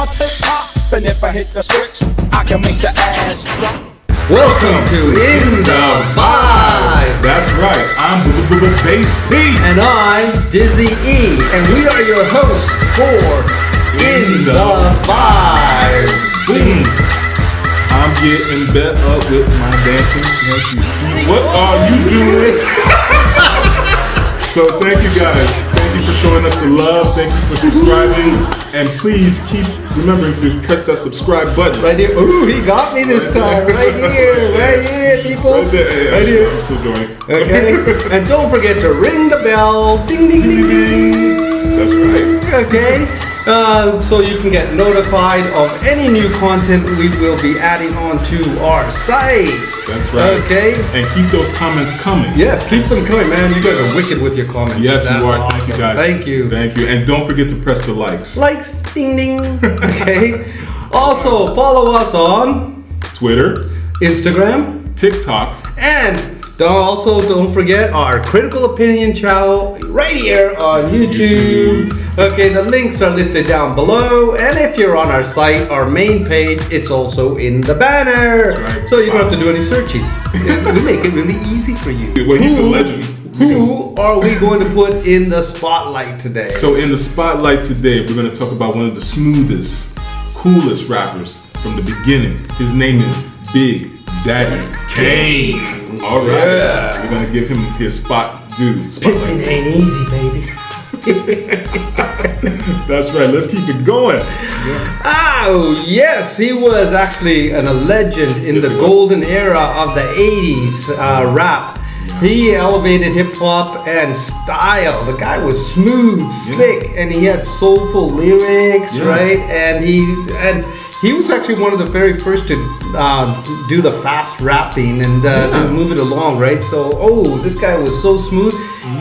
my tip top. And if I hit the switch, I can make the ass drop. Welcome to In the Vibe. That's right. I'm Bass P. And I'm DIZZ-E. And we are your hosts for In the Vibe. I'm getting bet up with my dancing. Can't you see? What are you doing? So thank you guys. Thank you for showing us the love. Thank you for subscribing. And please keep remembering to press that subscribe button. Right here. Ooh, he got me this time. Right here, people. Right there. Right here. I'm still doing. Okay. And don't forget to ring the bell. Ding, ding, ding, ding. That's right. Okay. So you can get notified of any new content we will be adding onto our site. That's right. Okay. And keep those comments coming. Yes, keep them coming, man. You guys are wicked with your comments. Yes, That's you are. awesome. Thank you, guys. Thank you. Thank you. And don't forget to press the likes. Likes, ding, ding. Okay. Also, follow us on Twitter, Instagram, TikTok, and don't forget our Critical Opinion channel right here on YouTube. Okay, the links are listed down below, and if you're on our site, our main page, it's also in the banner. Right. So you don't have to do any searching. We make it really easy for you. Well, he's a legend. Who are we going to put in the spotlight today? So in the spotlight today, we're going to talk about one of the smoothest, coolest rappers from the beginning. His name is Big Daddy Kane. All right, Yeah. we're gonna give him his spot due. Pimpin' ain't easy, baby. That's right. Let's keep it going. Oh, yes, he was actually a legend in Yes, the he was. golden era of the 80s rap. He elevated hip hop and style. The guy was smooth, slick, and he had soulful lyrics, Yeah. right? And he was actually one of the very first to do the fast rapping and move it along, right? So, this guy was so smooth.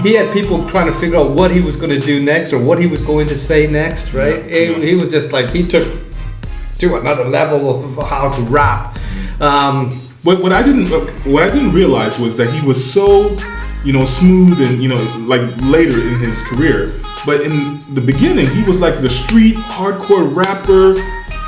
He had people trying to figure out what he was going to do next or what he was going to say next, right? Yeah. He was just like, he took to another level of how to rap. What I didn't realize was that he was so, smooth and like later in his career. But in the beginning, he was like the street hardcore rapper,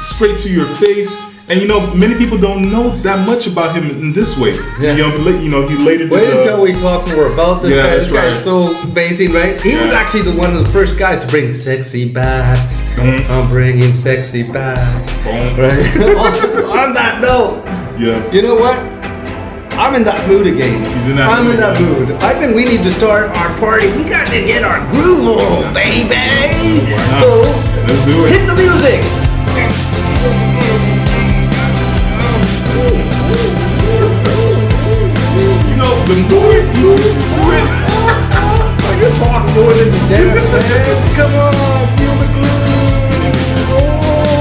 straight to your face. And many people don't know that much about him in this way. Yeah. He later did. Wait until we talk more about this Yeah, guy. that's This guy's so amazing, right? He was actually one of the first guys to bring sexy back. I'm bringing sexy back. Right? on that note, Yes. you know what? I'm in that mood again. He's in that I'm mood in that again. mood. I think we need to start our party. We got to get our groove on, baby. Why not? So Let's do it. hit the music. The more you listen to it, Oh, you talk more than you dance, man. Come on, feel the groove.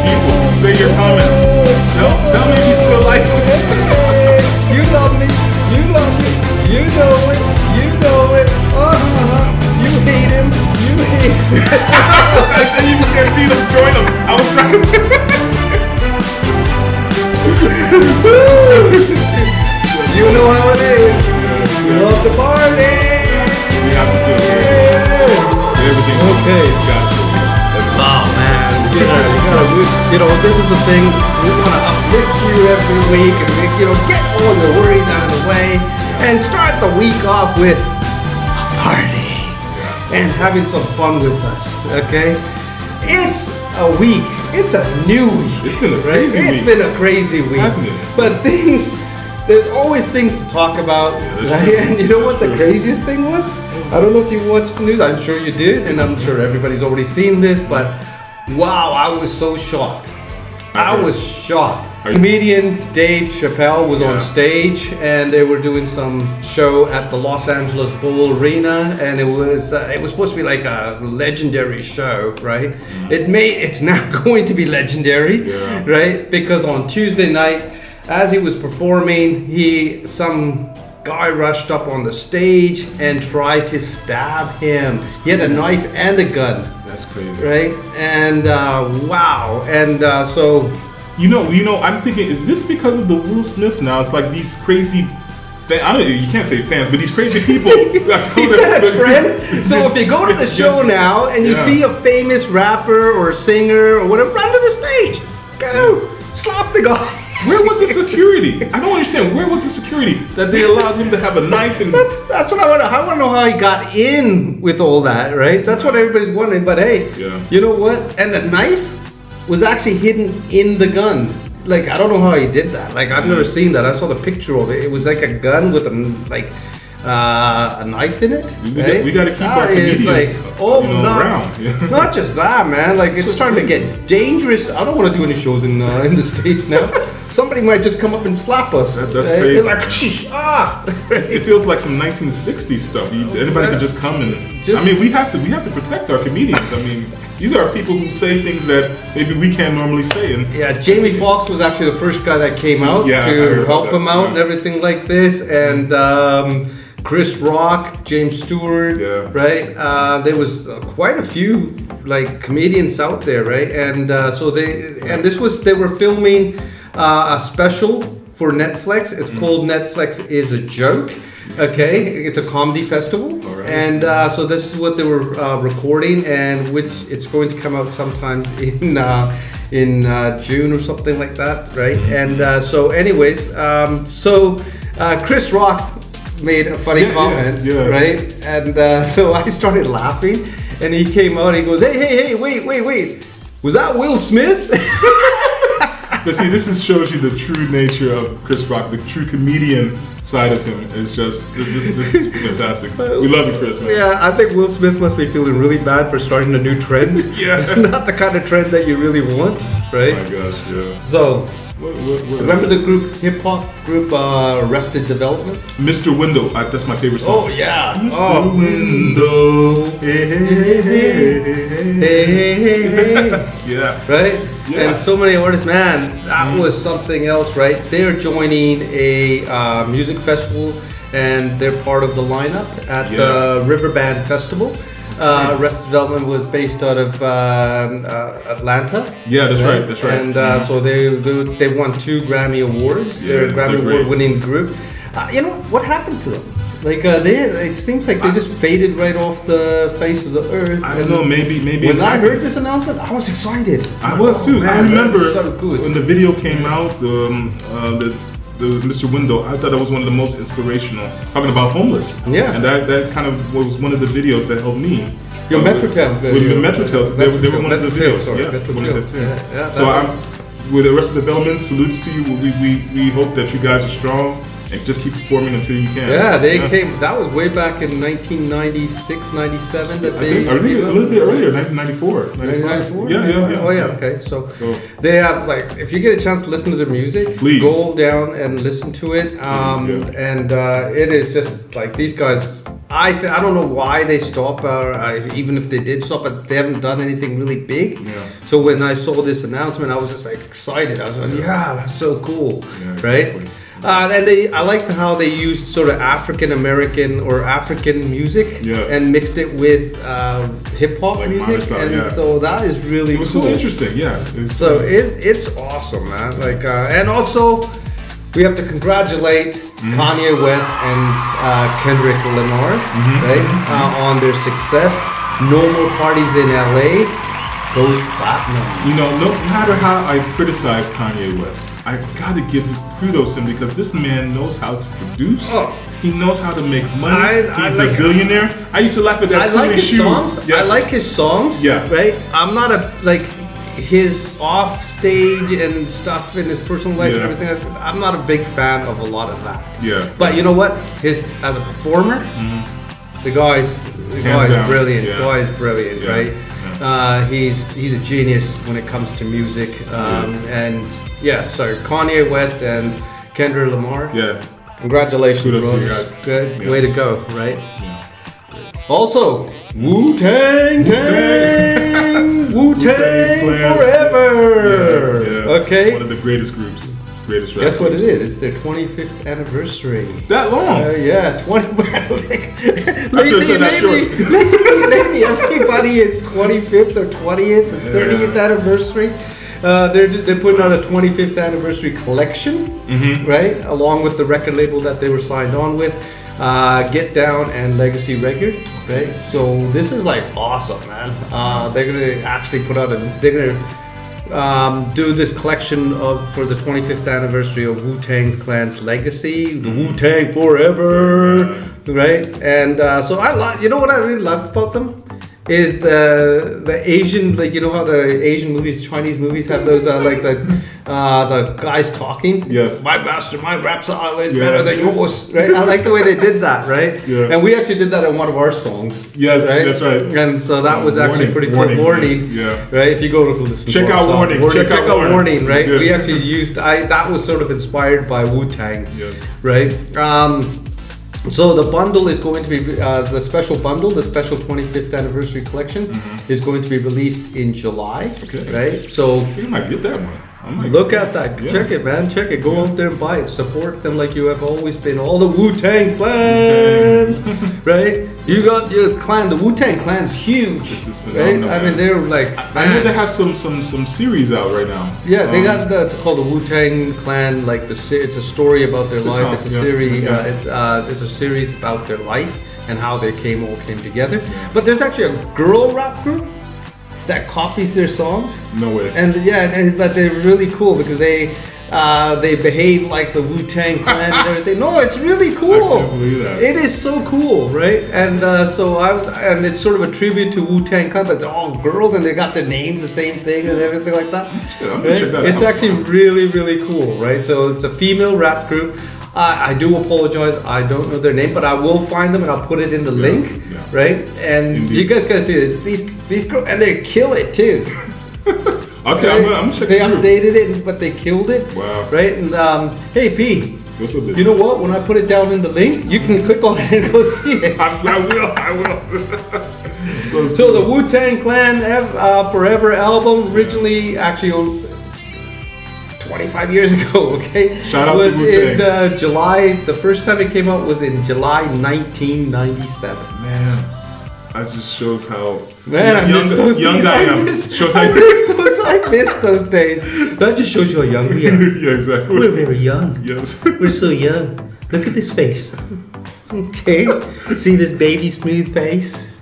people say your comments. Tell me if you still like it. You love me. You love me. You know it. You know it. You hate him. You hate him. I said you can't beat him, join him. I was trying You know how it is. We love the party. We have to feel good. Everything. Okay. You got it. Let's go. Oh man, this is the thing. We want to uplift you every week and make get all your worries out of the way and start the week off with a party and having some fun with us. Okay, it's a week. It's a new week. It's been a crazy week. It's been a crazy week. Hasn't it? But there's always things to talk about, that's right? true. And you know what the That's true. craziest thing was? I don't know if you watched the news. I'm sure you did, and I'm sure everybody's already seen this. But wow, I was so shocked. I was shocked. Comedian Dave Chappelle was on stage, and they were doing some show at the Los Angeles Bowl Arena, and it was supposed to be like a legendary show, right? It's now going to be legendary, right? Because on Tuesday night, as he was performing, some guy rushed up on the stage and tried to stab him. He had a knife and a gun. That's crazy. Right? And wow. And so I'm thinking, is this because of the Will Smith now? It's like these crazy I don't. You can't say fans, but these crazy people. He said a trend. So if you go to the show now and you see a famous rapper or singer or whatever, run to the stage. Go slap the guy. Where was the security? I don't understand. Where was the security that they allowed him to have a knife? And that's what I want to. I want to know how he got in with all that. Right. That's what everybody's wondering. But hey, you know what? And the knife was actually hidden in the gun. Like, I don't know how he did that. Like, I've never seen that. I saw the picture of it. It was like a gun with a knife in it. We got to keep our comedians around. Not just that, man. Like, it's starting to get dangerous. I don't want to do any shows in the States now. Somebody might just come up and slap us. That's crazy. It's like, It feels like some 1960s stuff. Anybody can just come and. I mean, we have to protect our comedians. I mean, these are people who say things that maybe we can't normally say. And Jamie Foxx was actually the first guy that came out to help him out and everything like this. And Chris Rock, James Stewart, right? There was quite a few like comedians out there, right? And they were filming a special for Netflix. It's called Netflix is a Joke. Okay, it's a comedy festival, and so this is what they were recording, and which it's going to come out sometime in June or something like that, right? And so, anyways, Chris Rock made a funny comment, right? And so I started laughing, and he came out. And he goes, "Hey, wait! Was that Will Smith?" But see, this shows you the true nature of Chris Rock. The true comedian side of him is just this is fantastic. We love you, Chris, man. Yeah, I think Will Smith must be feeling really bad for starting a new trend. Not the kind of trend that you really want, right? Oh my gosh, yeah. So, remember the hip hop group Arrested Development? Mr. Window, that's my favorite song. Oh yeah, Mr. Window. Hey. Yeah. Right? Yeah. And so many artists, man, that was something else, right? They're joining a music festival, and they're part of the lineup at the Riverband Festival. Arrested Development was based out of Atlanta. Yeah, that's right. That's right. And so they won 2 Grammy Awards. They're a Grammy Award-winning group. You know what happened to them? Like it seems like they just faded right off the face of the earth. I don't know. Maybe. When I heard this announcement, I was excited. I was too. Man, I remember so good. when the video came out. The Mr. Window, I thought that was one of the most inspirational. Talking about homeless. Yeah. And that kind of was one of the videos that helped me. Your Metrotel video. With the Metrotels, they were one of the videos. Yeah. So with the rest of the development, salutes to you. We hope that you guys are strong and just keep performing until you can. Yeah, they came. That was way back in 1996, 97. That I think a little bit earlier, 1994. 1994? Yeah. Oh yeah, okay. So they have like, if you get a chance to listen to their music, please go down and listen to it. And it is just like these guys. I don't know why they stop, even if they did stop, but they haven't done anything really big. Yeah. So when I saw this announcement, I was just like excited. I was like, that's so cool, right? Exactly. And I liked how they used sort of African American or African music and mixed it with hip hop like music, style, so that is really it was cool. So interesting, It's awesome, man. Like and also we have to congratulate Kanye West and Kendrick Lamar, on their success. No More Parties in LA goes platinum. You know, no matter how I criticize Kanye West, I gotta give kudos to him because this man knows how to produce. He knows how to make money. He's a billionaire. I used to laugh at that. I like his songs. I like his songs. Yeah. Right. I'm not his off stage and stuff in his personal life and everything. I'm not a big fan of a lot of that. Yeah. But you know what? As a performer, the guy's brilliant. The guy is brilliant, right? Yeah. He's a genius when it comes to music. So Kanye West and Kendrick Lamar. Yeah. Congratulations, kudos to you guys. Good way to go, right? Yeah. Also, Wu-Tang Clan. Wu-Tang forever. Yeah. Okay. One of the greatest groups. Greatest rap Guess what groups. it is? It's their 25th anniversary. That long? 20. I should have said that short. Lately, everybody is 25th or 20th or 30th anniversary. They're putting out a 25th anniversary collection, right? Along with the record label that they were signed on with, Get Down and Legacy Records, right? So this is like awesome, man. They're gonna actually put out do this collection for the 25th anniversary of Wu-Tang Clan's legacy, the Wu-Tang forever, right? And so you know what I really loved about them is the Asian, like, you know how the Asian movies, Chinese movies have those like the guys talking. Yes. My master, my rap's always better than yours, right? I like the way they did that, right? Yeah. And we actually did that in one of our songs. Yes, right? that's right. And so that was actually pretty cool. Warning, yeah. right? If you go to listen, check out Warning. Check out Warning, right? Yeah. We actually used that was sort of inspired by Wu-Tang, yes. right? So the bundle is going to be the special bundle, the special 25th anniversary collection is going to be released in July, right? So I think I might get that one. Look at that. Yeah. Check it, man. Check it. Go out there and buy it. Support them like you have always been. All the Wu-Tang clans, right? You got your clan. The Wu-Tang Clan's huge. This is phenomenal. Right? I mean, they're like. I know they have some series out right now. Yeah, they got it's called the Wu-Tang Clan. Like it's a story about their life. It's a series. It's a series about their life and how they all came together. Yeah. But there's actually a girl rap group that copies their songs. No way. And but they're really cool because they behave like the Wu-Tang Clan and everything. No, it's really cool. I can't believe that. It is so cool, right? And and it's sort of a tribute to Wu-Tang Clan, but it's all girls and they got their names the same thing and everything like that. I'm gonna check that out. It's actually really, really cool, right? So it's a female rap group. I do apologize. I don't know their name, but I will find them and I'll put it in the link, right? And Indeed. you guys gotta see this. These girls, and they kill it too. Okay, I'm gonna check They it out. updated it, but they killed it. Wow. Right? And hey, P. What's up, You know what? When I put it down in the link, you can click on it and go see it. I will. So the Wu-Tang Clan Forever album, originally actually 25 years ago, okay? Shout out was to Wu-Tang. in July, the first time it came out was in July 1997. Man, that just shows how Man, I miss those young days. I am. Shows how I miss those days. That just shows you how young we are. Yeah, exactly. We're very young. Yes. We're so young. Look at this face. Okay. See this baby smooth face?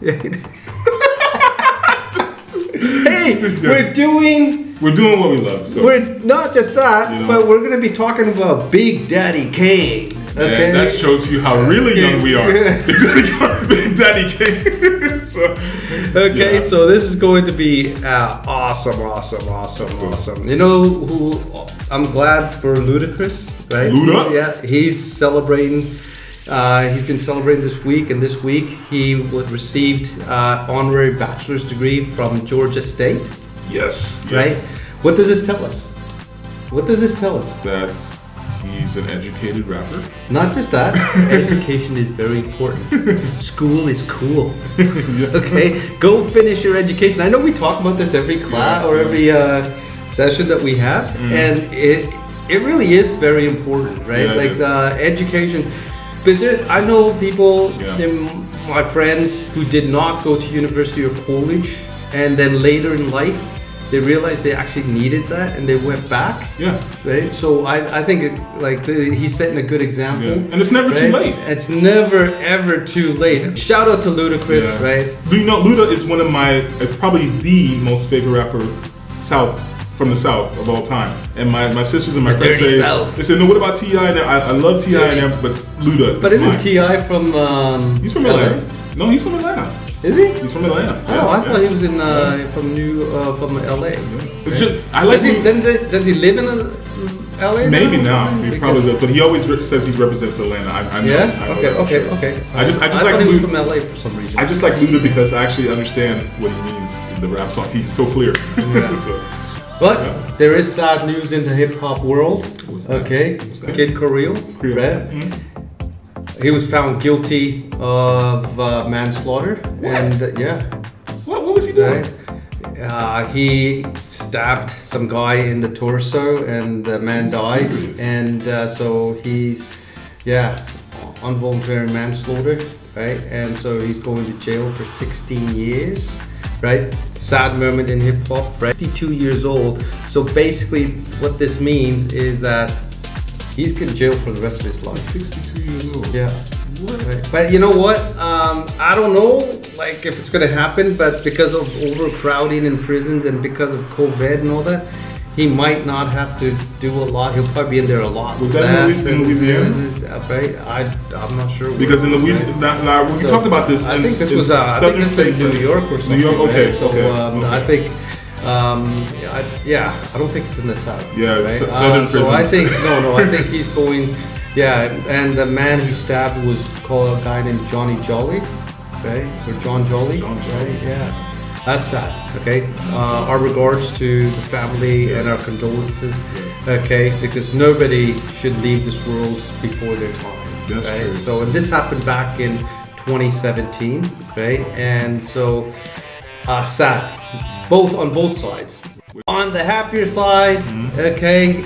Hey, we're doing what we love. So. We're not just that, You know. but we're going to be talking about Big Daddy Kane. Okay. And that shows you how really young we are. Big Daddy Kane. So So this is going to be awesome. You know who? I'm glad for Ludacris, right? Luda? Yeah, he's celebrating. He's been celebrating this week, and this week he received honorary bachelor's degree from Georgia State. Yes. Right? What does this tell us? That he's an educated rapper. Not just that, education is very important. School is cool. Okay? Go finish your education. I know we talk about this every class or every session that we have, and it really is very important, right? Yeah, education. Because I know people, my friends, who did not go to university or college, and then later in life, they realized they actually needed that, and they went back. Yeah. Right. So I think he's setting a good example. Yeah. And it's never too late. It's never ever too late. Shout out to Ludacris, right? Do you know Luda is one of it's probably the most favorite rapper from the South of all time. And my sisters and my friends say, they say, no, what about T.I.? I love T.I. and them, but Luda. But isn't T.I. from? He's from Atlanta. No, he's from Atlanta. Is he? He's from Atlanta. Oh, I thought he was from LA. It's just, I like. Does he live in LA? Maybe now. He probably does, but he always says he represents Atlanta. I know. Yeah. Okay. I just I like thought he was Luda. from LA for some reason. I just like Luda because I actually understand what he means in the rap song. He's so clear. Yeah. But there is sad news in the hip hop world. Okay, Kid Carrell, right? He was found guilty of manslaughter. What? And What was he doing? Right? He stabbed some guy in the torso, and the man died. Serious? And so he's involuntary manslaughter, right? And so he's going to jail for 16 years. right? Sad moment in hip hop, right? 62 years old. So basically, what this means is that he's in jail for the rest of his life. 62 years old. Yeah. What? Right. But you know what? I don't know, like if it's gonna happen. But because of overcrowding in prisons and because of COVID and all that, he might not have to do a lot. He'll probably be in there a lot. Was that in Louisiana? Right? I'm not sure. Because in Louisiana, we talked about this. I think this was I think this is in New York or something. New York, okay. Right? So okay. I think. I don't think it's in the South. Yeah, right? southern prisons. So I think I think he's going. Yeah, and the man he stabbed was called a guy named Johnny Jolly, right? Or John Jolly. John Jolly. Right? Yeah. That's sad, okay? Our regards to the family and our condolences, okay? Because nobody should leave this world before their time. That's right? true. So, and this happened back in 2017, right? And so, sad, both on both sides. On the happier side, okay,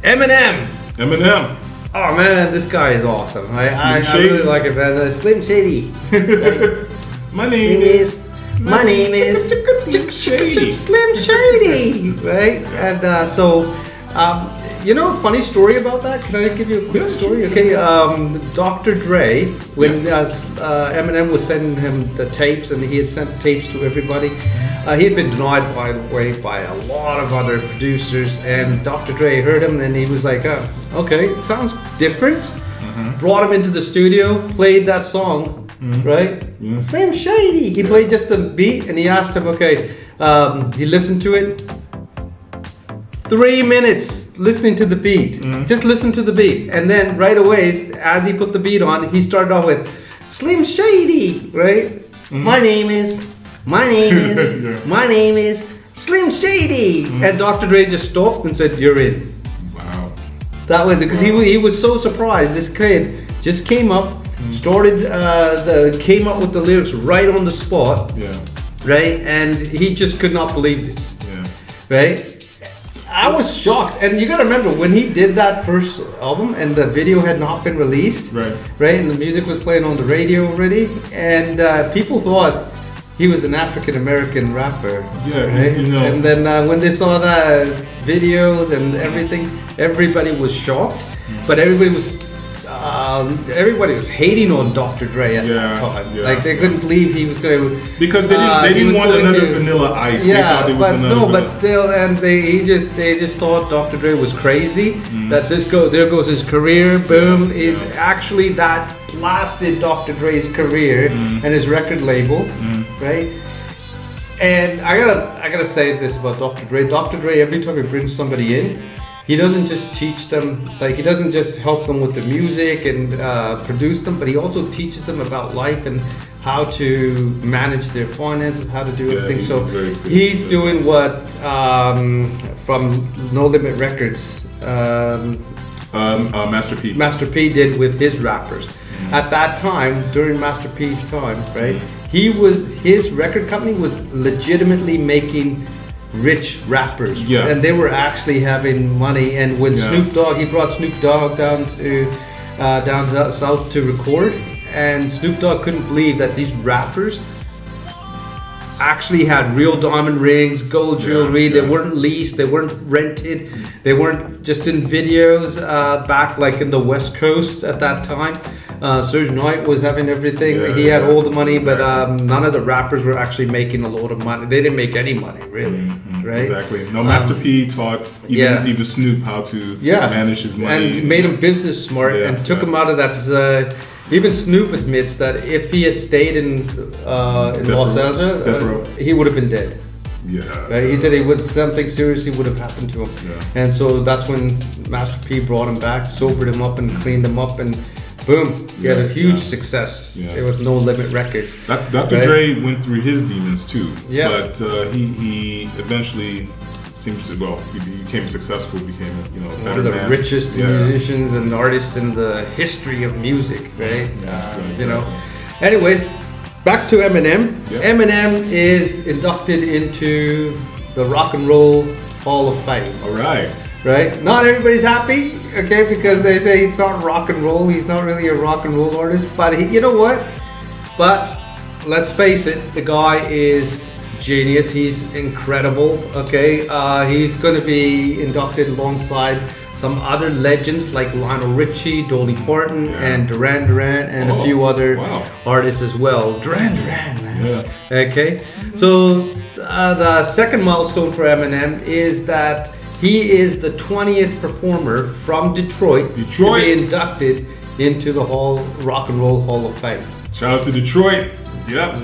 Eminem. Oh man, this guy is awesome. I really like it, man. Slim Shady. My name is Shady. Slim Shady, right? And funny story about that. Can I give you a quick story? Okay, Dr. Dre, when Eminem was sending him the tapes, and he had sent tapes to everybody, he had been denied, by the way, by a lot of other producers. And Dr. Dre heard him, and he was like, "Okay, sounds different." Brought him into the studio, played that song. Right? Slim Shady. He played just the beat and he asked him, okay, he listened to it. 3 minutes listening to the beat. Just listen to the beat. And then right away, as he put the beat on, he started off with Slim Shady, right? My name is Slim Shady. And Dr. Dre just stopped and said, you're in. Wow. That was because he was so surprised. This kid just came up, came up with the lyrics right on the spot, right? And he just could not believe this, right? I was shocked, and you gotta remember when he did that first album and the video had not been released, right? And the music was playing on the radio already, and people thought he was an African American rapper, right? And then when they saw the videos and everything, everybody was shocked, but everybody was hating on Dr. Dre at that time. Like they couldn't believe he was going to. Because they didn't want another Vanilla Ice. They thought it was but still, and they just thought Dr. Dre was crazy. That there goes his career. Boom! Is actually that blasted Dr. Dre's career and his record label, right? And I gotta say this about Dr. Dre. Dr. Dre, every time he brings somebody in, he doesn't just teach them, like he doesn't just help them with the music and produce them, but he also teaches them about life and how to manage their finances, how to do everything. So he's doing what from No Limit Records, Master P did with his rappers. At that time, during Master P's time, right? His record company was legitimately making rich rappers, and they were actually having money. And when Snoop Dogg, he brought Snoop Dogg down to south to record, and Snoop Dogg couldn't believe that these rappers actually had real diamond rings, gold jewelry. They weren't leased, they weren't rented, they weren't just in videos back like in the West Coast at that time. Serge Knight was having everything. He had all the money, but none of the rappers were actually making a lot of money. They didn't make any money, really, right? Exactly. No, Master P taught even Snoop how to manage his money. And made him business smart and took him out of that. Because, even Snoop admits that if he had stayed in Los Angeles, he would have been dead. Right? He said something seriously would have happened to him. And so that's when Master P brought him back, sobered him up and cleaned him up, and boom, he had a huge success with No Limit Records. Dr. Dre went through his demons too, but he eventually seems to, he became successful, became one of the richest musicians and artists in the history of music, right? Anyways, back to Eminem. Eminem is inducted into the Rock and Roll Hall of Fame. All right. Right? Not everybody's happy, okay, because they say he's not rock and roll. He's not really a rock and roll artist, but you know what? But let's face it, the guy is genius. He's incredible. Okay, he's going to be inducted alongside some other legends like Lionel Richie, Dolly Parton, and Duran Duran, and a few other artists as well. Duran Duran, man. Yeah. Okay, so the second milestone for Eminem is that he is the 20th performer from Detroit to be inducted into the Rock and Roll Hall of Fame. Shout out to Detroit. Yep.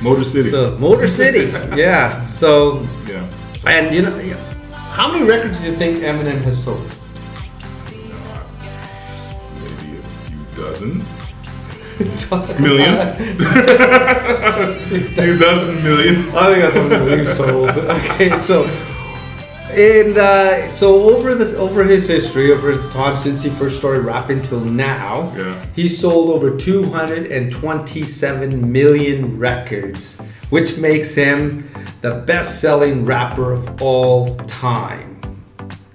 Motor City. So, Motor City. Yeah. So. Yeah. And you know, how many records do you think Eminem has sold? Maybe a few dozen. Million. Few dozen million. I think that's what we've sold. Okay, so. And so over his history, over his time since he first started rapping till now, he's sold over 227 million records, which makes him the best-selling rapper of all time.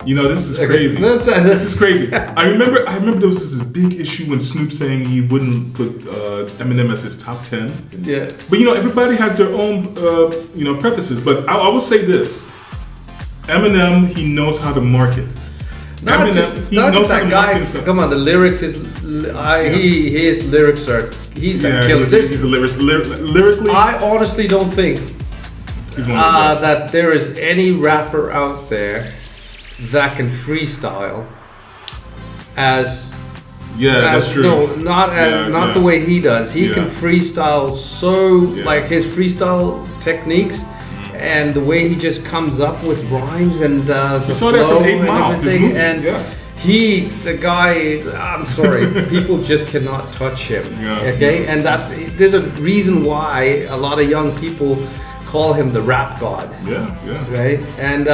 You know, this is crazy. This is crazy. I remember there was this big issue when Snoop saying he wouldn't put Eminem as his top 10. Yeah. But you know, everybody has their own prefaces. But I will say this. Eminem, he knows how to market. Not just that guy. Come on, the lyrics his lyrics are. He's a killer. He's a lyricist. Lyrically, I honestly don't think that there is any rapper out there that can freestyle as. Yeah, that's true. No, not the way he does. He can freestyle like his freestyle techniques. And the way he just comes up with rhymes and the flow and everything, and the guy. I'm sorry, people just cannot touch him. Okay, and there's a reason why a lot of young people call him the rap god. Right, and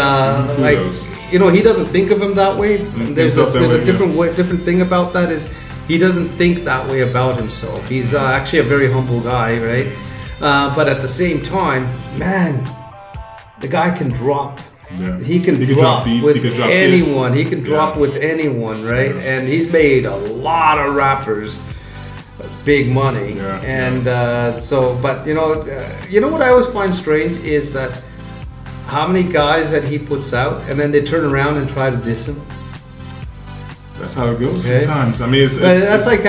he doesn't think of him that way. There's a different thing about that is he doesn't think that way about himself. He's actually a very humble guy, right? But at the same time, man. The guy can drop. Yeah. He can drop beats, with anyone. He can drop with anyone, right? Yeah. And he's made a lot of rappers big money. Yeah. And but you know what I always find strange is that how many guys that he puts out and then they turn around and try to diss him. That's how it goes sometimes. I mean, that's like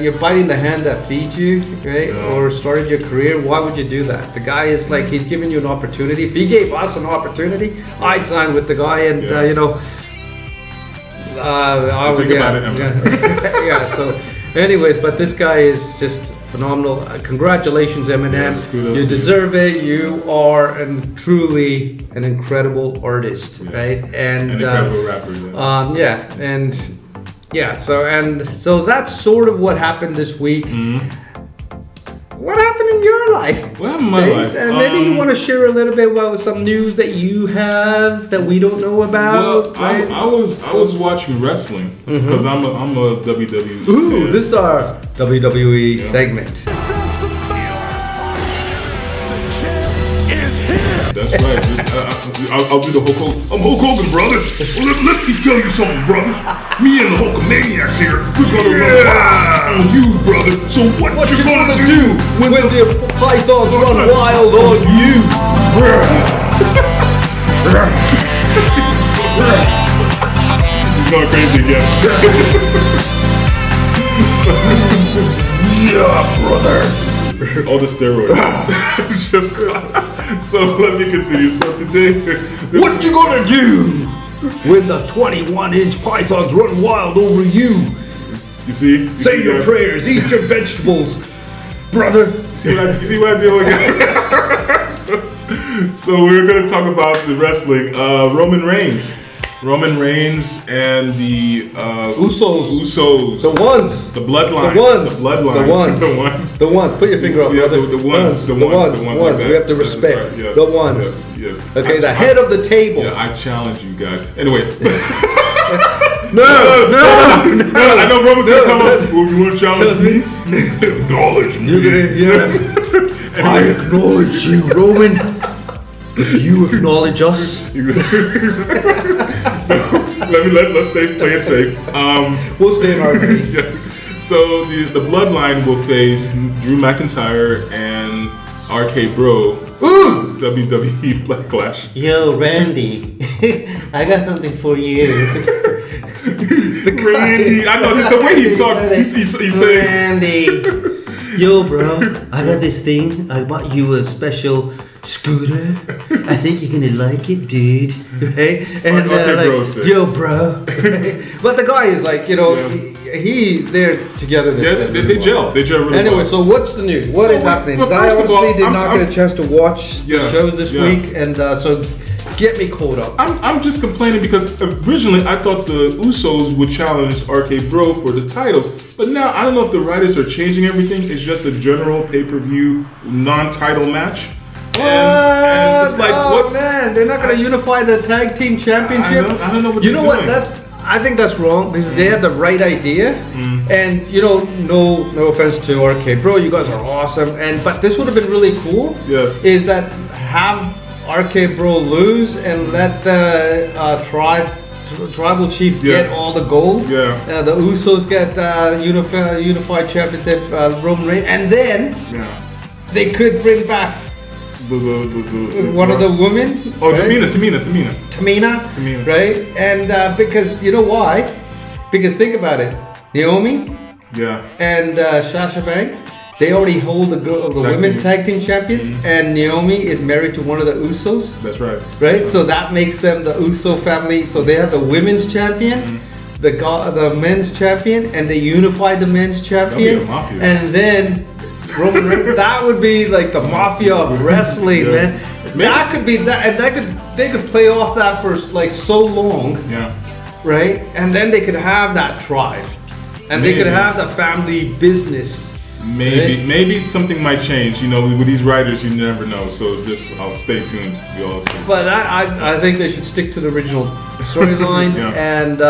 you're biting the hand that feeds you, right? Yeah. Or started your career. Why would you do that? The guy is like he's giving you an opportunity. If he gave us an opportunity, I'd sign with the guy, and I would think about it. So, anyways, but this guy is just phenomenal. Congratulations, Eminem. You deserve it. You are truly an incredible artist, right? And an incredible rapper. So that's sort of what happened this week. Mm-hmm. What happened in your life? What happened in my life? And maybe you want to share a little bit about some news that you have that we don't know about. Well, right? I was watching wrestling because I'm a WWE. Ooh, fan. This is our WWE segment. That's right. I'll do the Hulk Hogan. I'm Hulk Hogan, brother. Well, let me tell you something, brother. Me and the Hulkamaniacs here, we're gonna run wild on you, brother. So what you gonna do when the pythons run wild on you? He's going crazy again. Yeah, brother. All the steroids. It's just so let me continue. So today, what you gonna do when the 21-inch pythons run wild over you? You see? Say your prayers, eat your vegetables, brother. You see what I did with guys? So we're gonna talk about the wrestling. Roman Reigns and the Usos. The ones. The bloodline. The ones. The bloodline. The ones. Put your finger up, brother. The ones. Like we have to respect. Right. Yes. The ones. Yes. Okay, the head of the table. Yeah, I challenge you guys. Anyway. No. I know Roman's gonna come up. Well, you want to challenge me? Acknowledge me. Yes. I acknowledge you, Roman. You acknowledge us. Let's play it safe. We'll stay in our yeah. So the Bloodline will face Drew McIntyre and RK Bro. Ooh! WWE Backlash. Yo, Randy, I got something for you. Randy, I know the way he talked. He's saying, Randy, yo, bro, I got this thing. I bought you a special scooter. I think you're gonna like it, dude. Right? And bro, yo, bro. But the guy is like, they're together. They gel. They gel really Anyway, well. so what's the news? What is happening? Well, I first of obviously all, did not get a chance to watch the shows this week, and so get me caught up. I'm just complaining because originally I thought the Usos would challenge RK Bro for the titles, but now I don't know if the writers are changing everything. It's just a general pay-per-view non-title match. And it's like, man, they're not going to unify the tag team championship. I don't know what. You know what? I think that's wrong because they had the right idea, and no offense to RK Bro, you guys are awesome, but this would have been really cool. Yes. Is that have RK Bro lose and let the tribal chief get all the gold. Yeah. The Usos get unified championship, Roman Reigns, and then they could bring back one of the women. Oh, right? Tamina. Right? And because you know why? Because think about it, Naomi. Yeah. And Sasha Banks. They already hold the women's tag team champions, and Naomi is married to one of the Usos. That's right. Right? So that makes them the Uso family. So they have the women's champion, the men's champion, and they unify the men's champion. That'd be a mafia. And then Roman Reigns, that would be like the mafia of wrestling, man. Maybe. That could be that, and they could play off that for like so long. Yeah. Right? And then they could have that tribe. And they could have the family business. Maybe something might change. With these writers, you never know. So I'll stay tuned. We all stay tuned. But I think they should stick to the original storyline, and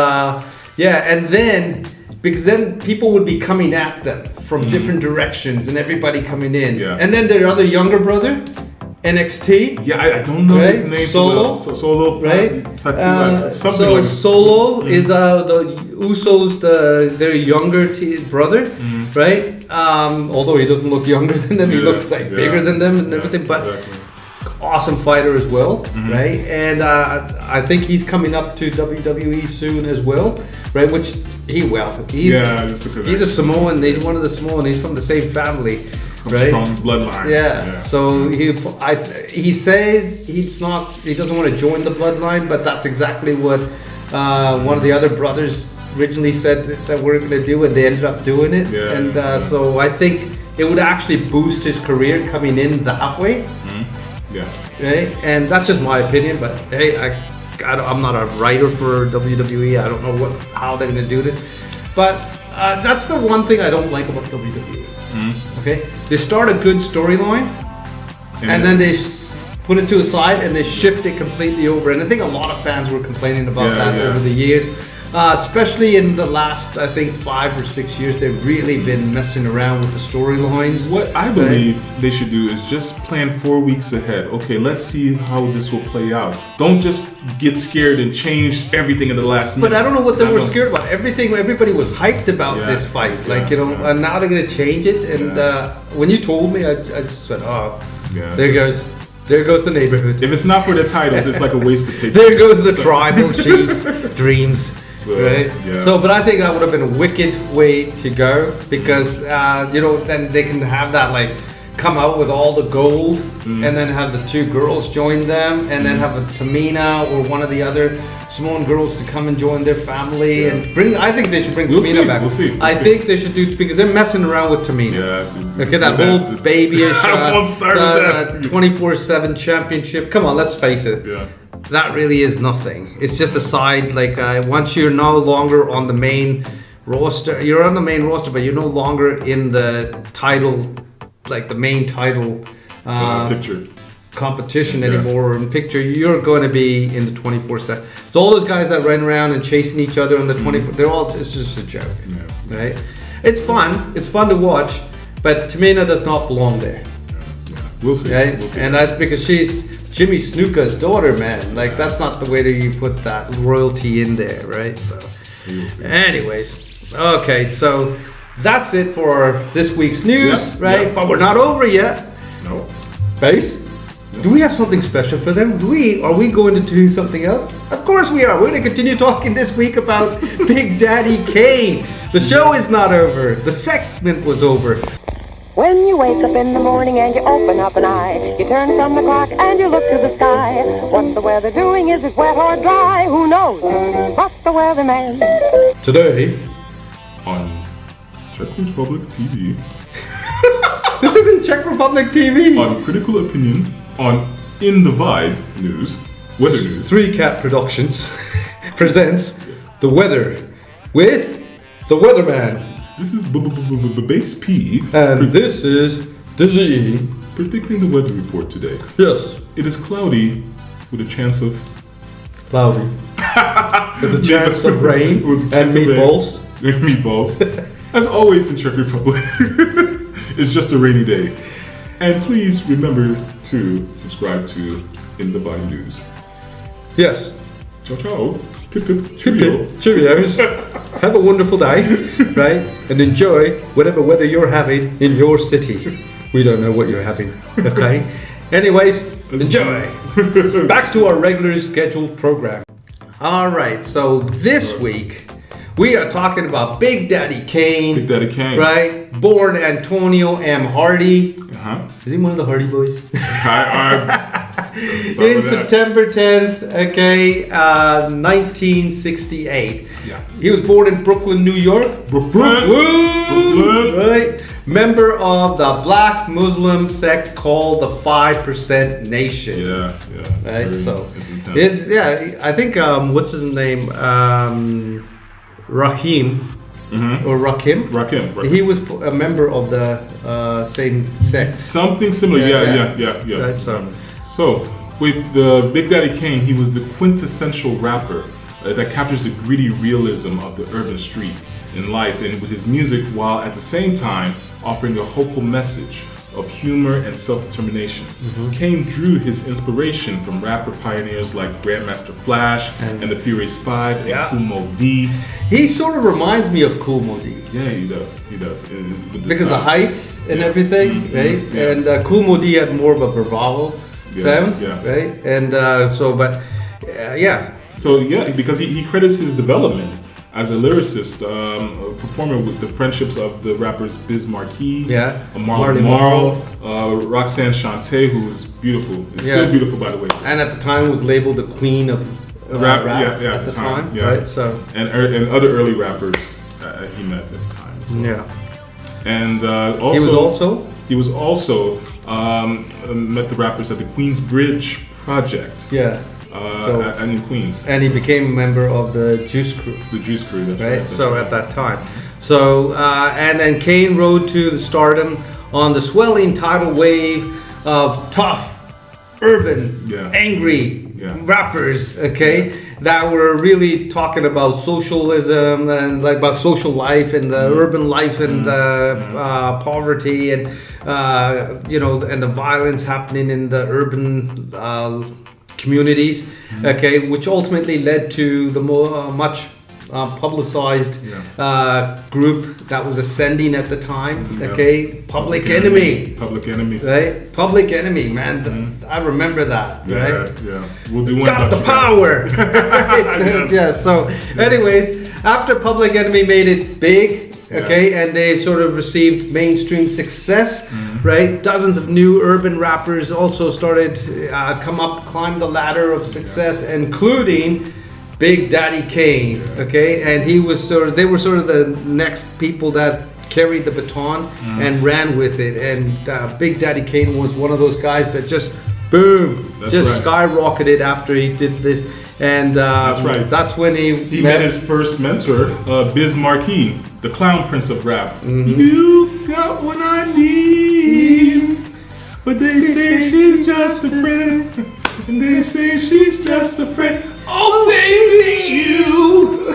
and then because then people would be coming at them from different directions, and everybody coming in, and then their other younger brother, NXT. Yeah, I don't know his name. Solo, right? Something Solo is the Usos, their younger brother, right? Although he doesn't look younger than them, he looks like bigger than them and everything. But awesome fighter as well, right? And I think he's coming up to WWE soon as well, right? Which he's a Samoan. He's one of the Samoan. He's from the same family. Right? Strong bloodline. Yeah. So he says he doesn't want to join the bloodline, but that's exactly what one of the other brothers originally said that we're going to do, and they ended up doing it. So I think it would actually boost his career coming in that way. Yeah. Right. And that's just my opinion, but hey, I'm not a writer for WWE. I don't know how they're going to do this, but that's the one thing I don't like about WWE. Okay, they start a good storyline, and then they put it to a side and they shift it completely over. And I think a lot of fans were complaining about that over the years, especially in the last, I think, 5 or 6 years. They've really been messing around with the storylines. What I believe they should do is just plan 4 weeks ahead. Okay, let's see how this will play out. Don't just get scared and change everything in the last minute. But I don't know what they were scared about. Everybody was hyped about this fight. And now they're going to change it. And when you told me, I just went, there goes the neighborhood. If it's not for the titles, it's like a waste of paper. There goes the tribal chief's dreams. Right? But I think that would have been a wicked way to go because, then they can have that come out with all the gold and then have the two girls join them and then have a Tamina or one of the other Samoan girls to come and join their family and I think they should bring Tamina back. We'll see. I think they should do, because they're messing around with Tamina. Okay, that whole babyish 24/7 championship. Come on, let's face it. That really is nothing. It's just a side. Once you're no longer on the main roster, you're on the main roster, but you're no longer in the title, the main title picture competition anymore. In picture, you're going to be in the 24/7. So all those guys that ran around and chasing each other on the 24, it's just a joke, right? It's fun. It's fun to watch, but Tamina does not belong there. We'll see. Right? We'll see. And because she's Jimmy Snuka's daughter, man. That's not the way that you put that royalty in there, right? So, anyways, okay. So that's it for this week's news, Yep, right? yep. But we're not over yet. No. Bass, do we have something special for them? Are we going to do something else? Of course we are. We're going to continue talking this week about Big Daddy Kane. The show is not over. The segment was over. When you wake up in the morning and you open up an eye, you turn from the clock and you look to the sky. What's the weather doing? Is it wet or dry? Who knows? What's the weatherman? Today, On Czech Republic TV, this isn't Czech Republic TV. on Critical Opinion, on In the Vibe News, Weather News. 3 Cat Productions presents The Weather with The Weatherman. This is Base P. And this is DIZZ-E. Predicting the weather report today. Yes. It is cloudy with a chance of Cloudy. With a chance of rain With a and chance of rain. meatballs. Meatballs. As always in Czech Republic, it's just a rainy day. And please remember to subscribe to In the Vibe News. Yes. Ciao, ciao. Pip, pip, Pip, cheerio. pip. Cheerios. Have a wonderful day, right? And enjoy whatever weather you're having in your city. We don't know what you're having, okay? Anyways, enjoy. Back to our regular scheduled program. All right, so this week we are talking about Big Daddy Kane. Big Daddy Kane. Right? Born Antonio M. Hardy. Uh-huh. Is he one of the Hardy Boys? In In September 10th, okay, 1968. Yeah. He was born in Brooklyn, New York. Brooklyn. Right? Member of the black Muslim sect called the 5% Nation. Yeah. Right? So, it's intense. I think, what's his name? Rakim. Or Rakim. Rakim. He was a member of the same sect. Something similar. Yeah. Right, so with the Big Daddy Kane, he was the quintessential rapper that captures the gritty realism of the urban street in life, and with his music, while at the same time offering a hopeful message of humor and self-determination. Kane drew his inspiration from rapper pioneers like Grandmaster Flash and the Furious Five and Kool Moe D. he sort of reminds me of Kool Moe D. Yeah, he does. With Because of the sound. height and everything, right? Yeah. And Kool Moe D had more of a bravado sound, yeah. right? And So because he credits his development as a lyricist, a performer with the friendships of the rappers izMarkie, Marley Marl, Roxanne Shante, who was beautiful. It's still beautiful, by the way. And at the time was labeled the queen of rap, at the time, right? So and other early rappers he met at the time as well. yeah, And he was also met the rappers at the Queensbridge Project. Yeah. And in Queens. And he became a member of the Juice Crew. The Juice Crew, that's right? right. So at that time. So, and then Kane rode to the stardom on the swelling tidal wave of tough, urban, angry rappers, okay, that were really talking about socialism and like about social life and the urban life and poverty and, and the violence happening in the urban communities, okay, which ultimately led to the much publicized group that was ascending at the time, okay, Public Enemy, right? Public Enemy, man, I remember that, right? Yeah. We'll do one. Got the power. So, anyways, after Public Enemy made it big. Okay, and they sort of received mainstream success, right? Dozens of new urban rappers also started climb the ladder of success, including Big Daddy Kane. Okay, and they were sort of the next people that carried the baton and ran with it. And Big Daddy Kane was one of those guys that just boom, skyrocketed after he did this. And that's right. That's when he met his first mentor, izMarkie, the clown prince of rap. You got what I need, but they say she's just a friend. And they say she's just a friend. Oh, baby, you.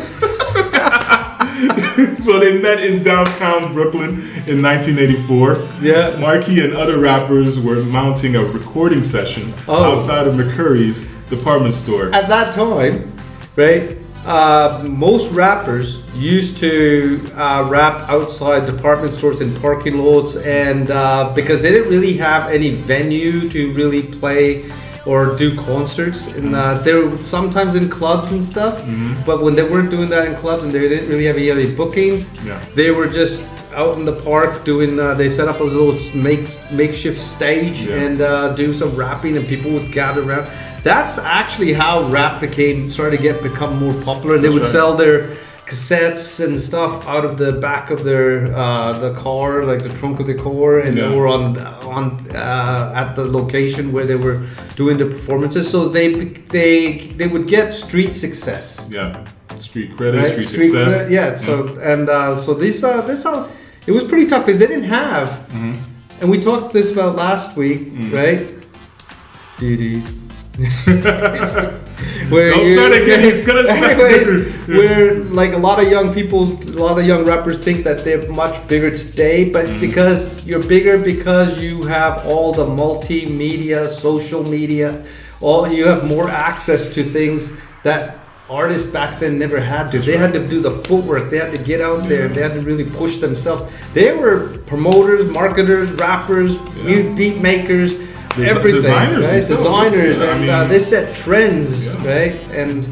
So they met in downtown Brooklyn in 1984. Yeah. Markie and other rappers were mounting a recording session outside of McCurry's department store. At that time, right, most rappers used to rap outside department stores in parking lots, and because they didn't really have any venue to really play or do concerts, and they were sometimes in clubs and stuff. But when they weren't doing that in clubs and they didn't really have any bookings, they were just out in the park doing. They set up a little makeshift stage and do some rapping, and people would gather around. That's actually how rap started to become more popular. And they would sell their cassettes and stuff out of the back of their the car, like the trunk of the car, and they were on at the location where they were doing the performances. So they would get street success. Yeah, street credit, street success. So this it was pretty tough because they didn't have, and we talked this about last week, right? DDs. Where like a lot of young people, a lot of young rappers think that they're much bigger today, but because you're bigger because you have all the multimedia, social media, you have more access to things that artists back then never had to. They had to do the footwork. They had to get out there. They had to really push themselves. They were promoters, marketers, rappers, beat makers. Everything, designers, right? Designers, and they set trends, right? And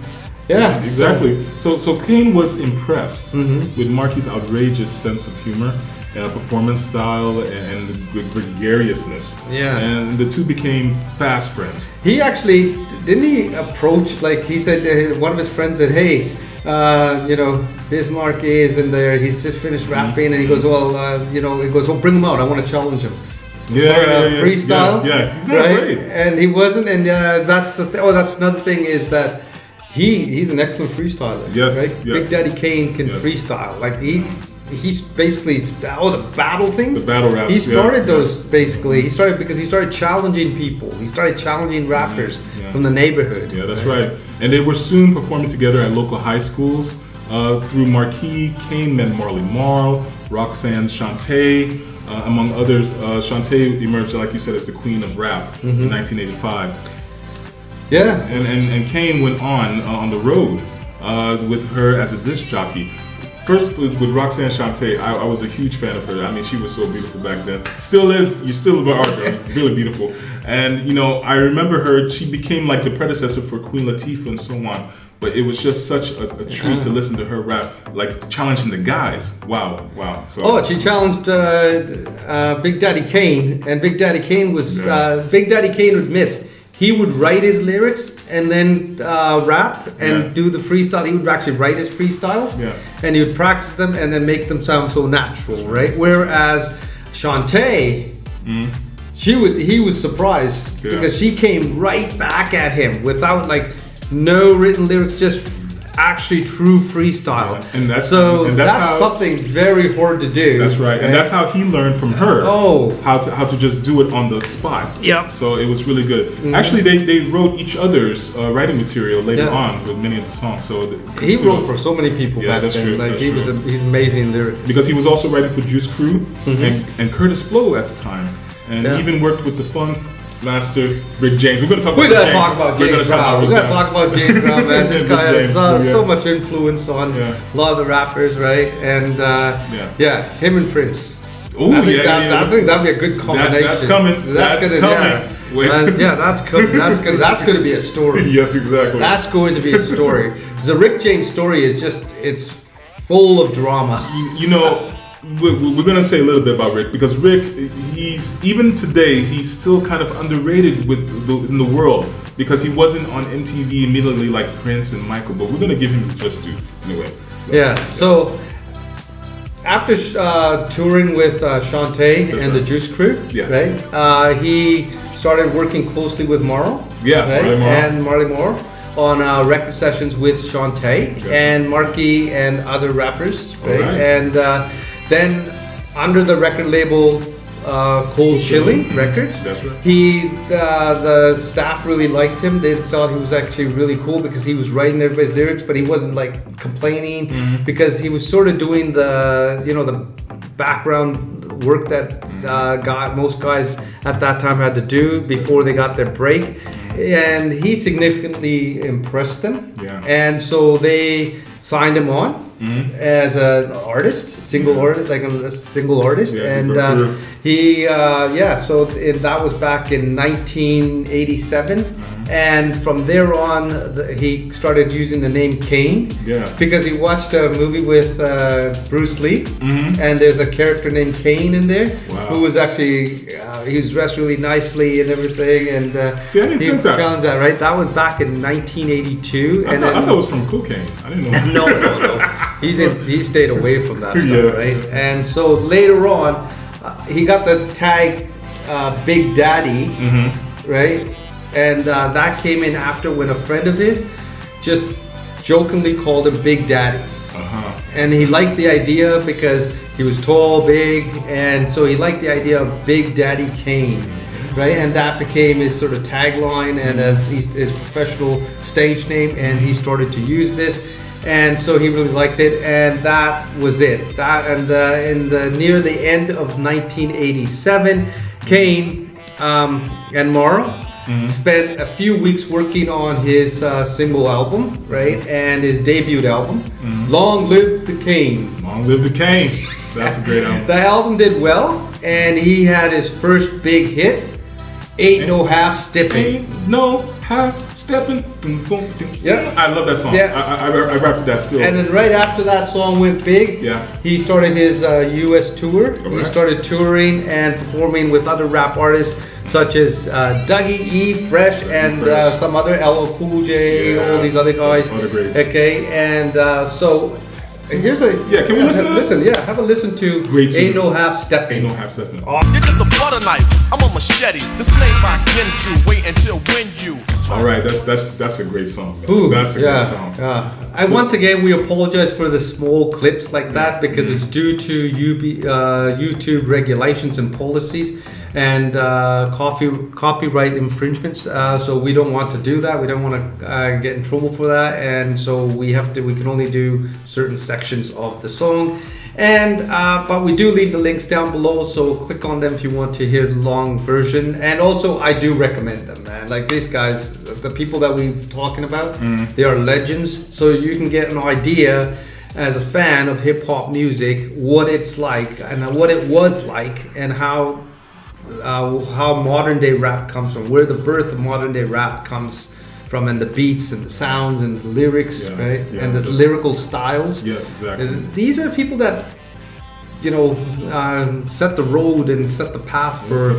exactly. So Kane was impressed with Markie's outrageous sense of humor, performance style, and the gregariousnness. Yeah, and the two became fast friends. He actually didn't approach, like he said, one of his friends said, "Hey, izMarkie is in there. He's just finished rapping," and he goes, "Well, bring him out. I want to challenge him." Freestyle. Yeah, he's not afraid. And he wasn't, and that's the thing. Oh, that's another thing is that he's an excellent freestyler. Yes, right? yes. Big Daddy Kane can freestyle. Like he's basically the battle things. The battle raps. He started those basically. He started because he started challenging people. He started challenging rappers from the neighborhood. Yeah, that's right. And they were soon performing together at local high schools. Through Marquis, Kane met Lamar, Roxanne Shante. Among others, Shante emerged, like you said, as the queen of rap in 1985. Yeah. And Kane went on the road with her as a disc jockey. First with Roxanne Shante, I was a huge fan of her. I mean, she was so beautiful back then. Still is. You still are, girl. Really beautiful. And, I remember her. She became like the predecessor for Queen Latifah and so on. But it was just such a treat to listen to her rap, like challenging the guys. Wow. So she challenged Big Daddy Kane, and Big Daddy Kane was Big Daddy Kane admits he would write his lyrics and then rap and do the freestyle. He would actually write his freestyles, and he would practice them and then make them sound so natural, right? Whereas Shante, he was surprised because she came right back at him without no written lyrics, just actually true freestyle. And that's something very hard to do. That's right. And that's how he learned from her. How to just do it on the spot. Yeah. So it was really good. Actually, they wrote each other's writing material later on with many of the songs. So he wrote for so many people back that's then. True. He's amazing in lyrics. Because he was also writing for Juice Crew and Curtis Blow at the time, and even worked with the Funk Master Rick James. We're going to talk about James Brown. We're going to talk about James Brown, man. This guy has so much influence on a lot of the rappers, right? And him and Prince. Oh, I think that'd be a good combination. That's coming. That's coming. That's going to be a story. Yes, exactly. That's going to be a story. The Rick James story is it's full of drama. We're gonna say a little bit about Rick because Rick, even today he's still kind of underrated in the world because he wasn't on MTV immediately like Prince and Michael. But we're gonna give him his just due anyway. So after touring with Shante and the Juice Crew, right? He started working closely with Marl, Marley Marl on record sessions with Shante and Markie and other rappers, right? And then under the record label Cold Chilling Records, that's right. The staff really liked him. They thought he was actually really cool because he was writing everybody's lyrics, but he wasn't complaining because he was sort of doing the background work that most guys at that time had to do before they got their break, and he significantly impressed them. Yeah. And so they signed him on as an artist, single artist, like a single artist, and so that was back in 1987. And from there on, he started using the name Kane because he watched a movie with Bruce Lee, and there's a character named Kane in there who was actually he was dressed really nicely and everything, and See, I didn't think that. challenged that. Right, that was back in 1982. I thought it was from cocaine. I didn't know. No. He stayed away from that stuff, right? And so later on, he got the tag Big Daddy, right? And that came in after when a friend of his just jokingly called him Big Daddy. And he liked the idea because he was tall, big, and so he liked the idea of Big Daddy Kane, right? And that became his sort of tagline and as his professional stage name, and he started to use this. And so he really liked it, and that was it. That and near the end of 1987, Kane and Morrow spent a few weeks working on his single album, right, and his debut album, Long Live the Kane. Long Live the Kane. That's a great album. The album did well, and he had his first big hit, Ain't No Half Stepping. Ain't no half stepping. Yeah. I love that song. Yeah. I rap to that still. And then right after that song went big, he started his U.S. tour. He started touring and performing with other rap artists such as DIZZ-E, Fresh, and some other LL Cool J, all these other guys. All the greats. Okay, and so here's a can we listen to this? Listen, have a listen to Ain't No Half Stepping. Ain't no half stepping. You're just a butter knife. I'm a machete. This name by Gensu. Wait until when you. All right, that's a great song. Ooh, that's a great song. And once again, we apologize for the small clips like that because it's due to YouTube regulations and policies and copyright infringements. So we don't want to do that. We don't want to get in trouble for that, and so we can only do certain sections of the song. And but we do leave the links down below, so click on them if you want to hear the long version. And also, I do recommend them, man. Like these guys, the people that we're talking about, they are legends. So you can get an idea as a fan of hip hop music, what it's like and what it was like, and how modern day rap comes from, where the birth of modern day rap comes from, and the beats and the sounds and the lyrics, right? And the lyrical styles. Yes, exactly. These are people that, set the road and set the path for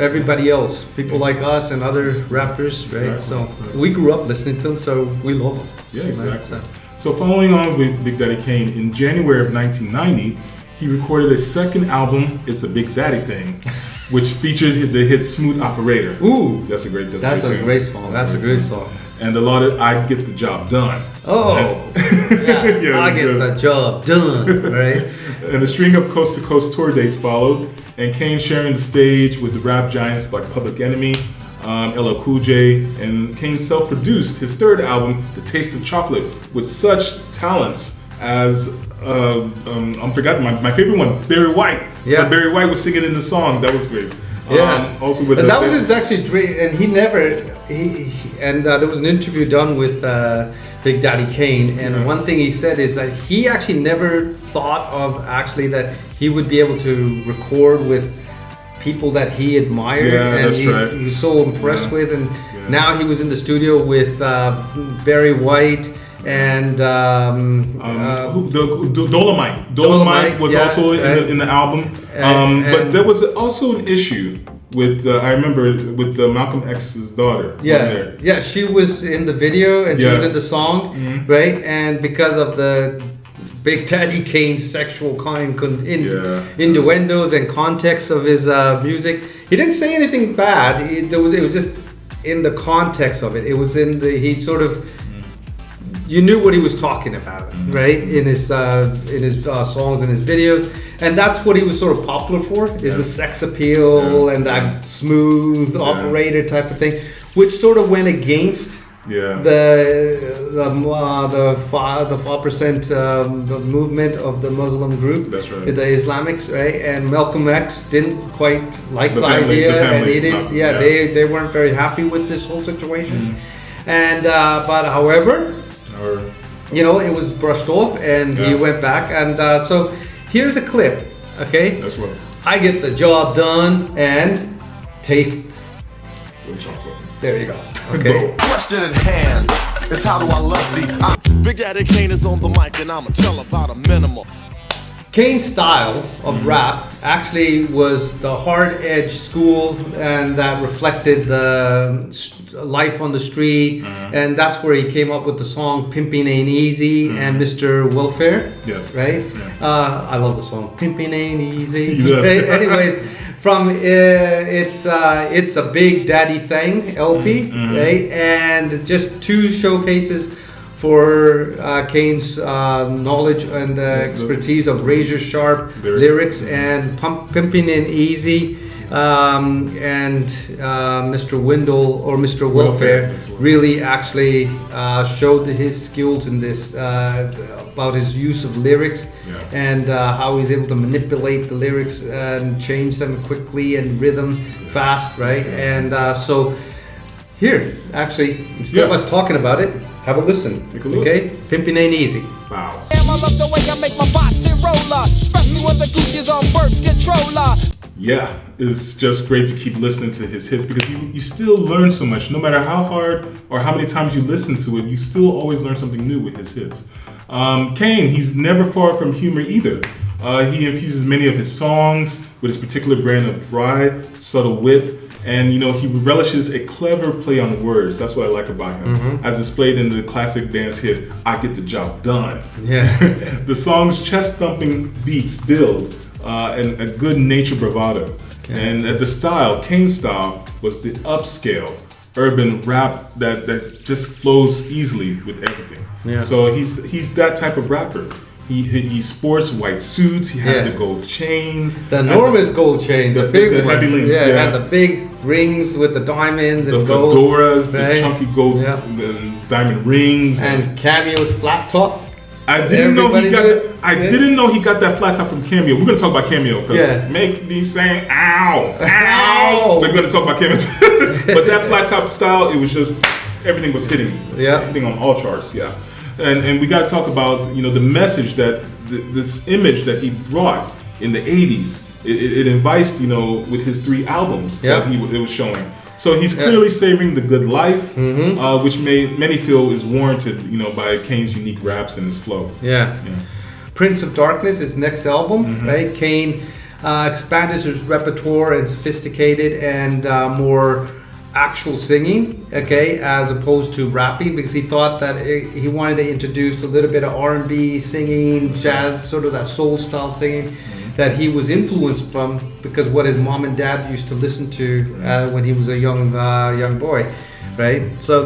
everybody else. People like us and other rappers, right? Exactly. We grew up listening to them, so we love them. Yeah, exactly. So following on with Big Daddy Kane, in January of 1990, he recorded his second album, It's a Big Daddy Thing, which featured the hit Smooth Operator. Ooh, that's a great song. That's a great song. And a lot of I Get the Job Done. Oh, I get the job done, right? And a string of coast to coast tour dates followed, and Kane sharing the stage with the rap giants like Public Enemy, LL Cool J, and Kane self-produced his third album, The Taste of Chocolate, with such talents as I'm forgotten my favorite one, Barry White. Yeah, but Barry White was singing in the song. That was great. Yeah. Also with that was actually great, and there was an interview done with Big Daddy Kane, and one thing he said is that he actually never thought of that he would be able to record with people that he admired and he was so impressed with, and now he was in the studio with Barry White. And Dolomite was also in the album, but there was also an issue with I remember with Malcolm X's daughter. She was in the video and she was in the song, right? And because of the Big Daddy Kane's sexual innuendos and context of his music, he didn't say anything bad. It was just in the context of it. It was you knew what he was talking about, right? In his songs and his videos, and that's what he was sort of popular for, is the sex appeal and that smooth operator type of thing, which sort of went against Yeah. The 5% the movement of the Muslim group. That's right. The Islamics, right? And Malcolm X didn't quite like the family, idea, the family, and he didn't. yeah. They weren't very happy with this whole situation. And but however, it was brushed off, and he went back. And so here's a clip. Okay. That's what. I get the job done and taste. Chocolate. There you go. Okay. Question at hand is how do I love thee? Big Daddy Kane is on the mic and I'ma tell about a minimal. Kane's style of rap actually was the hard edge school, and that reflected the life on the street, and that's where he came up with the song "Pimpin' Ain't Easy" and "Mr. Welfare." Yes. Right. Yeah. I love the song "Pimpin' Ain't Easy." Yes. Anyways, from it's a big daddy thing LP, right? And just two showcases for Kane's knowledge and expertise of razor sharp lyrics and Pimpin' Ain't Easy and Mr. Windle or Mr. Welfare really actually showed his skills in this about his use of lyrics and how he's able to manipulate the lyrics and change them quickly and rhythm fast, right? And so here, actually, instead of us talking about it, have a listen. Take a look. Okay? Pimpin' Ain't Easy. Wow. I love the way I make my bots and roller, especially when the Gucci's on birth controller. Yeah, it's just great to keep listening to his hits because you still learn so much. No matter how hard or how many times you listen to it, you still always learn something new with his hits. Kane, he's never far from humor either. He infuses many of his songs with his particular brand of wry, subtle wit. And he relishes a clever play on words. That's what I like about him, as displayed in the classic dance hit "I Get the Job Done." Yeah. The song's chest-thumping beats build and a good nature bravado, and the style, Kane's style, was the upscale urban rap that just flows easily with everything. Yeah. So he's that type of rapper. He sports white suits. He has the gold chains. The enormous gold chains, the big ones. heavy links, and the big rings with the diamonds and the gold. fedoras, right? the chunky gold diamond rings, and Cameo's flat top. I didn't know he got that flat top from Cameo. We're gonna talk about Cameo because make me say ow, ow. We're gonna talk about Cameo, but that flat top style, it was just everything was hitting on all charts. Yeah. And we got to talk about the message that this image that he brought in the 80s. It enticed with his 3 albums that it was showing. So he's clearly savoring the good life, which many feel is warranted by Kane's unique raps and his flow. Yeah. Prince of Darkness, his next album, right? Kane expanded his repertoire and sophisticated and more actual singing, okay, as opposed to rapping, because he thought that he wanted to introduce a little bit of R&B singing, jazz, sort of that soul style singing that he was influenced from because what his mom and dad used to listen to when he was a young boy, right? So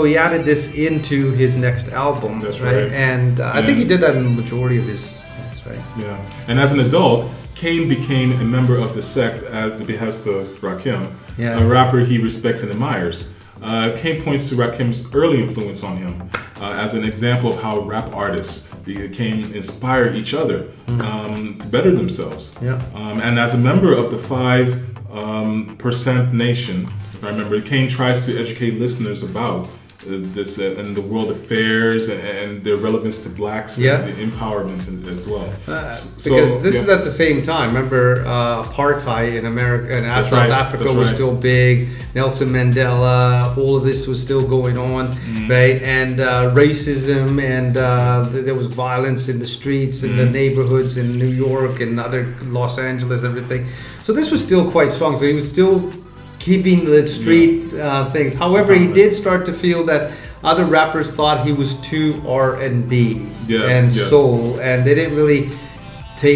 he added this into his next album. That's right. And I think he did that in the majority of his hits, right? Yeah. And as an adult, Kane became a member of the sect at the behest of Rakim, a rapper he respects and admires. Kane points to Rakim's early influence on him as an example of how rap artists became inspire each other to better themselves. And as a member of the 5% Nation, if I remember, Kane tries to educate listeners about this and the world affairs and their relevance to blacks and the empowerment as well. Because this is at the same time. Remember, apartheid in America and South Africa was still big. Nelson Mandela, all of this was still going on, right? And racism and there was violence in the streets and the neighborhoods in New York and other Los Angeles, everything. So this was still quite strong. So he was still keeping the street things. However, he did start to feel that other rappers thought he was too R&B and soul, and they didn't really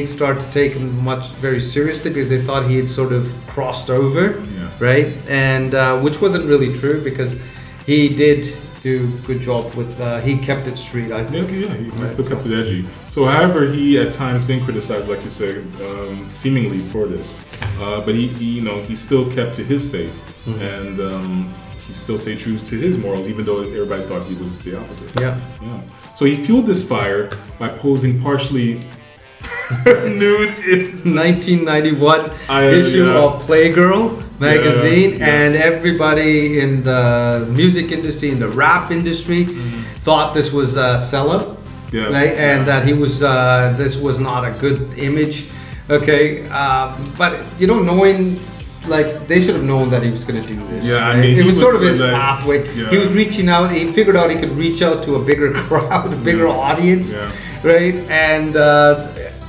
start to take him very seriously because they thought he had sort of crossed over, right? And which wasn't really true because he did do a good job with. He kept it street, I think. He still kept it edgy. So, however, he at times been criticized, like you said, seemingly for this. But he still kept to his faith, and he still stayed true to his morals, even though everybody thought he was the opposite. Yeah. So he fueled this fire by posing partially nude in 1991 issue of Playgirl magazine, and everybody in the music industry, in the rap industry, thought this was a sellout, right? And that he was this was not a good image, okay? But you know, knowing, like, they should have known that he was going to do this. Yeah, right? I mean, it was sort of his like, pathway. He was reaching out. He figured out he could reach out to a bigger crowd, a bigger audience, right? And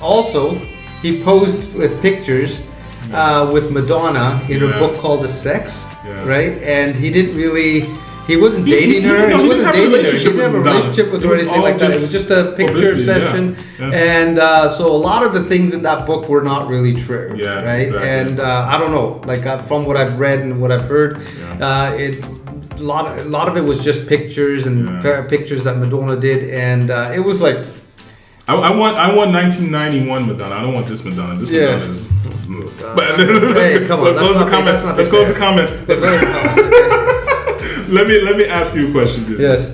also, he posed with pictures with Madonna in her book called The Sex, right? And he didn't really. He wasn't dating her. He wasn't dating her. He didn't have a relationship with her or anything like that. It was just a picture session. And so a lot of the things in that book were not really true. Right? Exactly. And I don't know, like from what I've read and what I've heard, a lot of it was just pictures and pictures that Madonna did, and it was like. I want 1991 Madonna. I don't want this Madonna. This Madonna is. But hey, come on. Let's close the comment. Let me ask you a question. Yes.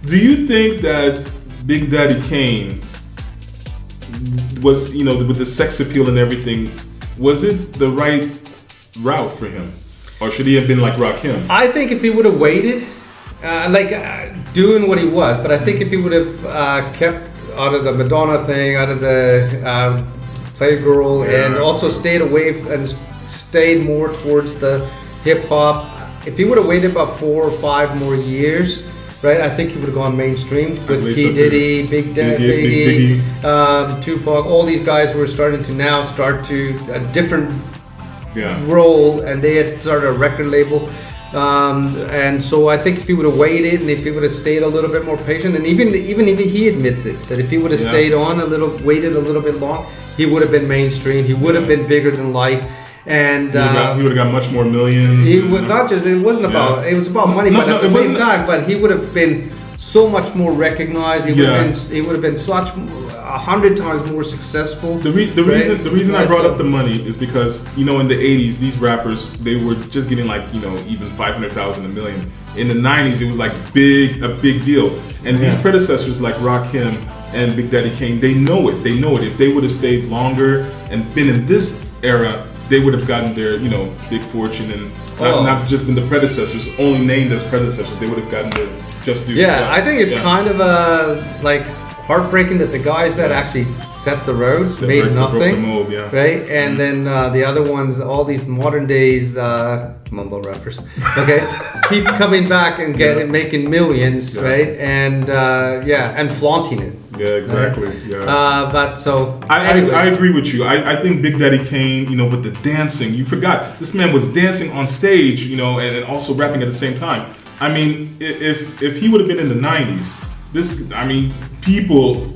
Do you think that Big Daddy Kane was, with the sex appeal and everything, was it the right route for him, or should he have been like Rakim? I think if he would have waited, doing what he was, but I think if he would have kept out of the Madonna thing, out of the Playgirl, and also stayed away and stayed more towards the hip hop. If he would have waited about 4 or 5 more years, right, I think he would have gone mainstream with P. Diddy, Big Daddy, Tupac. All these guys were starting to a different role, and they had started a record label. And so I think if he would have waited, and if he would have stayed a little bit more patient, and even if he admits it, that if he would have stayed on waited a little bit long, he would have been mainstream. He would have been bigger than life. And he would have got much more millions. He would not just. It wasn't about. It was about money, but at the same time, but he would have been so much more recognized. He would have been such 100 times more successful. The reason I brought up the money is because in the 80s these rappers, they were just getting like even 500,000, a million. In the 90s it was like a big deal. And these predecessors like Rakim and Big Daddy Kane, they know it. If they would have stayed longer and been in this era, they would have gotten their, big fortune and not just been the predecessors, only named as predecessors. They would have gotten their just due. Yeah, I think it's kind of heartbreaking that the guys that actually set the road made nothing, right? And then the other ones, all these modern days mumble rappers, keep coming back and making millions, right? And and flaunting it. Yeah, exactly. Right? Yeah. But so I agree with you. I think Big Daddy Kane, with the dancing, you forgot this man was dancing on stage, and also rapping at the same time. I mean, if he would have been in the 90s, people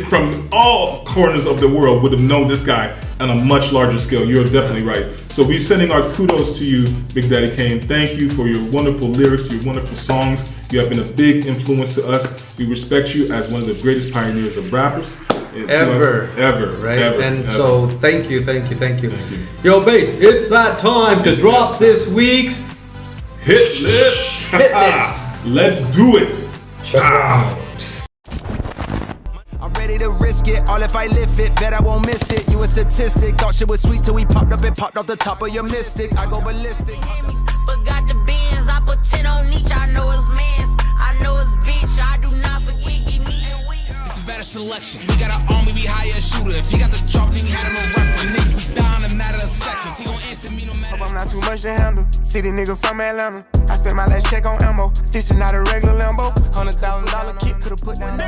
from all corners of the world would have known this guy on a much larger scale. You're definitely right. So we're sending our kudos to you, Big Daddy Kane. Thank you for your wonderful lyrics, your wonderful songs. You have been a big influence to us. We respect you as one of the greatest pioneers of rappers. Ever. Right? Ever. So thank you. Yo, Bass, it's that time to drop this week's Hit List. Let's do it. Check it out. I'm ready to risk it, all if I lift it, bet I won't miss it. You a statistic, thought shit was sweet till we popped up and popped off the top of your mystic. I go ballistic. Forgot the bins, I put 10 on each, I know it's mans, I know it's bitch, I do not forget, give me a week. It's the better selection, we got an army, we hire a shooter. If he got the chalk, then he had him a reference. Niggas be down in a matter of seconds, he gon' answer me no matter. Hope I'm not too much to handle, city nigga from Atlanta. I spent my last check on ammo, this is not a regular Lambo. $100,000 kit, could've put down.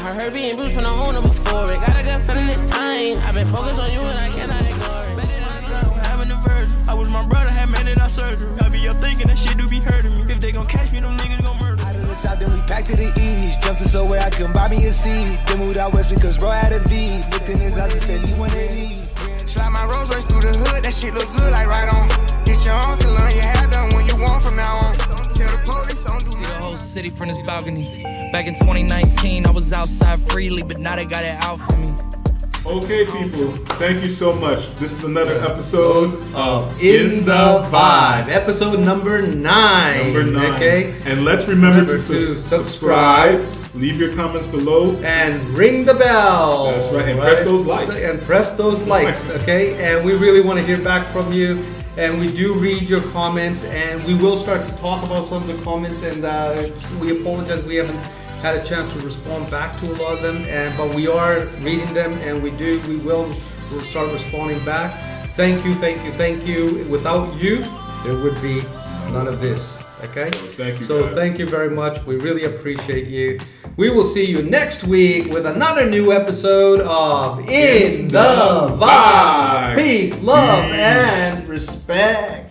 I heard being bruised when I owned her before it. Got a good feeling this time. I've been focused on you and I cannot ignore it. Better than a girl, having a virgin. I was my brother, had made it out surgery. I be up thinking that shit do be hurting me. If they gon' catch me, them niggas gon' murder me. Out of the south, then we back to the east. Jumped to somewhere I couldn't buy me a seed. Then moved out west because bro had a V. Looked in his eyes and said he wanted these. Slide my Rolls Royce through the hood, that shit look good like right on. Get your own to learn your hair done when you want from now on. Tell the police don't do see the whole city from this balcony. Back in 2019, I was outside freely, but now they got it out for me. Okay, people. Thank you so much. This is another episode of In the Vibe, episode number 9. Okay, and let's remember to subscribe. Leave your comments below and ring the bell. That's right, and press those likes. And press those likes. Okay, and we really want to hear back from you. And we do read your comments, and we will start to talk about some of the comments. And we apologize, we haven't had a chance to respond back to a lot of them, but we are reading them, and we'll start responding back. Thank you. Without you, there would be none of this. Okay? Thank you. So thank you very much. We really appreciate you. We will see you next week with another new episode of In the Vibe. Peace, love, and respect.